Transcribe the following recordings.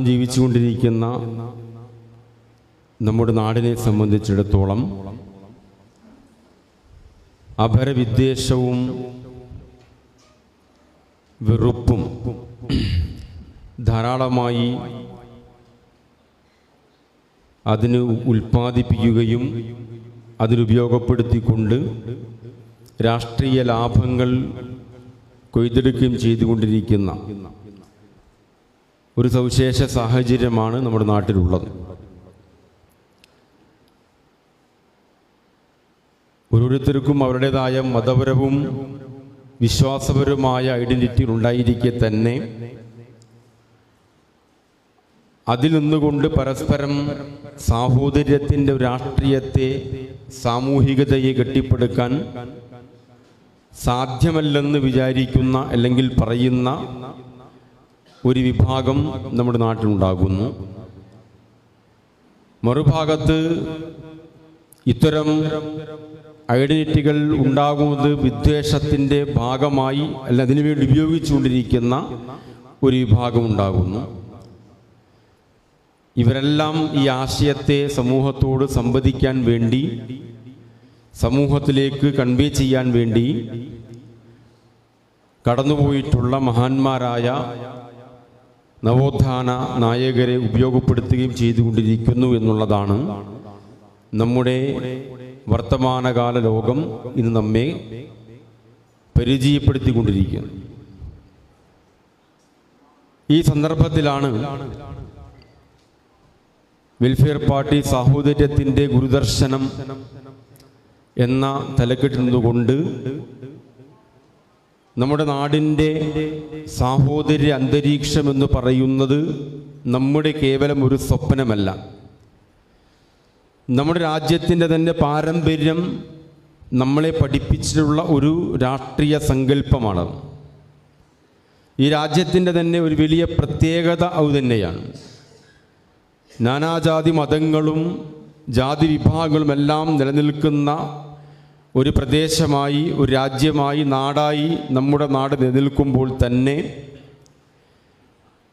ജീവിച്ചുകൊണ്ടിരിക്കുന്ന നമ്മുടെ നാടിനെ സംബന്ധിച്ചിടത്തോളം അപരവിദ്വേഷവും വെറുപ്പും ധാരാളമായി അതിന് ഉൽപ്പാദിപ്പിക്കുകയും അതിനുപയോഗപ്പെടുത്തിക്കൊണ്ട് രാഷ്ട്രീയ ലാഭങ്ങൾ കൊയ്തെടുക്കുകയും ചെയ്തുകൊണ്ടിരിക്കുന്ന ഒരു സവിശേഷ സാഹചര്യമാണ് നമ്മുടെ നാട്ടിലുള്ളത്. ഓരോരുത്തർക്കും അവരുടേതായ മതപരവും വിശ്വാസപരവുമായ ഐഡന്റിറ്റി ഉണ്ടായിരിക്കെ തന്നെ അതിൽ നിന്നുകൊണ്ട് പരസ്പരം സാഹോദര്യത്തിൻ്റെ രാഷ്ട്രീയത്തെ സാമൂഹികതയെ കെട്ടിപ്പടുക്കാൻ സാധ്യമല്ലെന്ന് വിചാരിക്കുന്ന അല്ലെങ്കിൽ പറയുന്ന ഒരു വിഭാഗം നമ്മുടെ നാട്ടിലുണ്ടാകുന്നു. മറുഭാഗത്ത് ഇത്തരം ഐഡന്റിറ്റികൾ ഉണ്ടാകുന്നത് വിദ്വേഷത്തിൻ്റെ ഭാഗമായി അല്ല അതിനുവേണ്ടി ഉപയോഗിച്ചുകൊണ്ടിരിക്കുന്ന ഒരു വിഭാഗം ഉണ്ടാകുന്നു. ഇവരെല്ലാം ഈ ആശയത്തെ സമൂഹത്തോട് സംവദിക്കാൻ വേണ്ടി, സമൂഹത്തിലേക്ക് കൺവേ ചെയ്യാൻ വേണ്ടി കടന്നുപോയിട്ടുള്ള മഹാന്മാരായ നവോത്ഥാന നായകരെ ഉപയോഗപ്പെടുത്തുകയും ചെയ്തുകൊണ്ടിരിക്കുന്നു എന്നുള്ളതാണ് നമ്മുടെ വർത്തമാനകാല ലോകം ഇന്ന് നമ്മെ പരിചയപ്പെടുത്തിക്കൊണ്ടിരിക്കുന്നത്. ഈ സന്ദർഭത്തിലാണ് വെൽഫെയർ പാർട്ടി സാഹോദര്യത്തിൻ്റെ ഗുരുദർശനം എന്ന തലക്കെട്ടിൽ നിന്നുകൊണ്ട് നമ്മുടെ നാടിൻ്റെ സാഹോദര്യ അന്തരീക്ഷം എന്ന് പറയുന്നത് നമ്മുടെ കേവലം ഒരു സ്വപ്നമല്ല, നമ്മുടെ രാജ്യത്തിൻ്റെ തന്നെ പാരമ്പര്യം നമ്മളെ പഠിപ്പിച്ചിട്ടുള്ള ഒരു രാഷ്ട്രീയ സങ്കല്പമാണ്. ഈ രാജ്യത്തിൻ്റെ തന്നെ ഒരു വലിയ പ്രത്യേകത അത് തന്നെയാണ്. നാനാജാതി മതങ്ങളും ജാതി വിഭാഗങ്ങളുമെല്ലാം നിലനിൽക്കുന്ന ഒരു പ്രദേശമായി, ഒരു രാജ്യമായി, നാടായി നമ്മുടെ നാട് നിലനിൽക്കുമ്പോൾ തന്നെ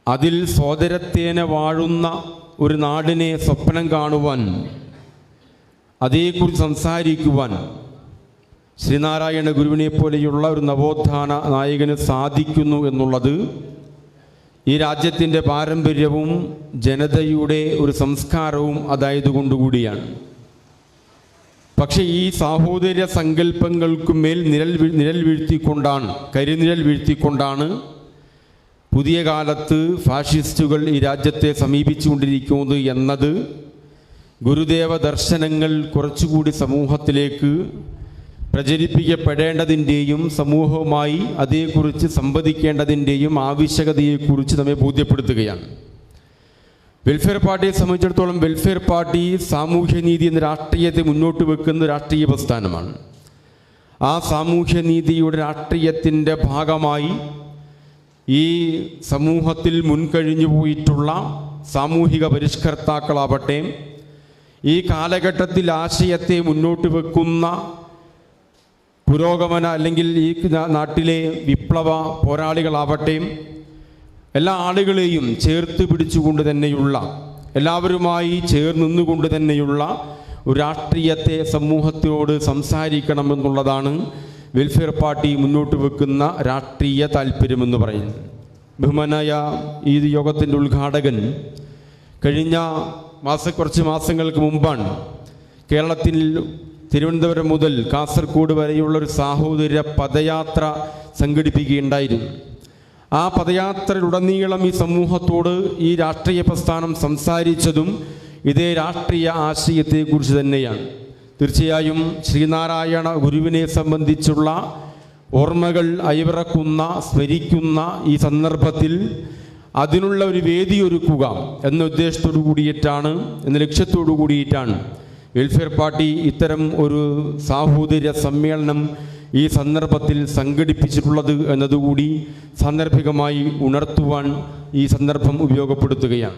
അതിൽ സോദരത്തേന വാഴുന്ന ഒരു നാടിനെ സ്വപ്നം കാണുവാൻ, അതേക്കുറിച്ച് സംസാരിക്കുവാൻ ശ്രീനാരായണ ഗുരുവിനെ പോലെയുള്ള ഒരു നവോത്ഥാന നായകന് സാധിക്കുന്നു എന്നുള്ളത് ഈ രാജ്യത്തിൻ്റെ പാരമ്പര്യവും ജനതയുടെ ഒരു സംസ്കാരവും അതായതുകൊണ്ടുകൂടിയാണ്. പക്ഷേ ഈ സാഹോദര്യ സങ്കല്പങ്ങൾക്ക് മേൽ കരിനിഴൽ വീഴ്ത്തിക്കൊണ്ടാണ് പുതിയ കാലത്ത് ഫാഷിസ്റ്റുകൾ ഈ രാജ്യത്തെ സമീപിച്ചുകൊണ്ടിരിക്കുന്നത് എന്നത് ഗുരുദേവ ദർശനങ്ങൾ കുറച്ചുകൂടി സമൂഹത്തിലേക്ക് പ്രചരിപ്പിക്കപ്പെടേണ്ടതിൻ്റെയും സമൂഹവുമായി അതേക്കുറിച്ച് സംവദിക്കേണ്ടതിൻ്റെയും ആവശ്യകതയെക്കുറിച്ച് നമ്മെ ബോധ്യപ്പെടുത്തുകയാണ്. വെൽഫെയർ പാർട്ടിയെ സംബന്ധിച്ചിടത്തോളം വെൽഫെയർ പാർട്ടി സാമൂഹ്യനീതി എന്ന രാഷ്ട്രീയത്തെ മുന്നോട്ട് വെക്കുന്ന രാഷ്ട്രീയ പ്രസ്ഥാനമാണ്. ആ സാമൂഹ്യനീതിയുടെ രാഷ്ട്രീയത്തിൻ്റെ ഭാഗമായി ഈ സമൂഹത്തിൽ മുൻകഴിഞ്ഞു പോയിട്ടുള്ള സാമൂഹിക പരിഷ്കർത്താക്കളാവട്ടെ, ഈ കാലഘട്ടത്തിൽ ആശയത്തെ മുന്നോട്ട് വെക്കുന്ന പുരോഗമന അല്ലെങ്കിൽ ഈ നാട്ടിലെ വിപ്ലവ പോരാളികളാവട്ടെ, എല്ലാ ആളുകളെയും ചേർത്ത് പിടിച്ചുകൊണ്ട് തന്നെയുള്ള, എല്ലാവരുമായി ചേർന്ന് നിന്നുകൊണ്ട് തന്നെയുള്ള ഒരു രാഷ്ട്രീയത്തെ സമൂഹത്തോട് സംസാരിക്കണമെന്നുള്ളതാണ് വെൽഫെയർ പാർട്ടി മുന്നോട്ട് വെക്കുന്ന രാഷ്ട്രീയ താല്പര്യമെന്ന് പറയുന്നത്. ബഹുമാനായ ഈ യോഗത്തിൻ്റെ ഉദ്ഘാടകൻ കഴിഞ്ഞ കുറച്ച് മാസങ്ങൾക്ക് മുമ്പാണ് കേരളത്തിൽ തിരുവനന്തപുരം മുതൽ കാസർഗോഡ് വരെയുള്ള ഒരു സാഹോദര്യ പദയാത്ര സംഘടിപ്പിക്കുകയുണ്ടായിരുന്നു. ആ പദയാത്രയിലുടനീളം ഈ സമൂഹത്തോട് ഈ രാഷ്ട്രീയ പ്രസ്ഥാനം സംസാരിച്ചതും ഇതേ രാഷ്ട്രീയ ആശയത്തെക്കുറിച്ച് തന്നെയാണ്. തീർച്ചയായും ശ്രീനാരായണ ഗുരുവിനെ സംബന്ധിച്ചുള്ള ഓർമ്മകൾ അയവിറക്കുന്ന, സ്മരിക്കുന്ന ഈ സന്ദർഭത്തിൽ അതിനുള്ള ഒരു വേദി ഒരുക്കുക എന്ന ഉദ്ദേശത്തോടു കൂടിയിട്ടാണ്, എന്ന ലക്ഷ്യത്തോടു കൂടിയിട്ടാണ് വെൽഫെയർ പാർട്ടി ഇത്തരം ഒരു സാഹോദര്യ സമ്മേളനം ഈ സന്ദർഭത്തിൽ സംഘടിപ്പിച്ചിട്ടുള്ളത് എന്നതുകൂടി സാന്ദർഭികമായി ഉണർത്തുവാൻ ഈ സന്ദർഭം ഉപയോഗപ്പെടുത്തുകയാണ്.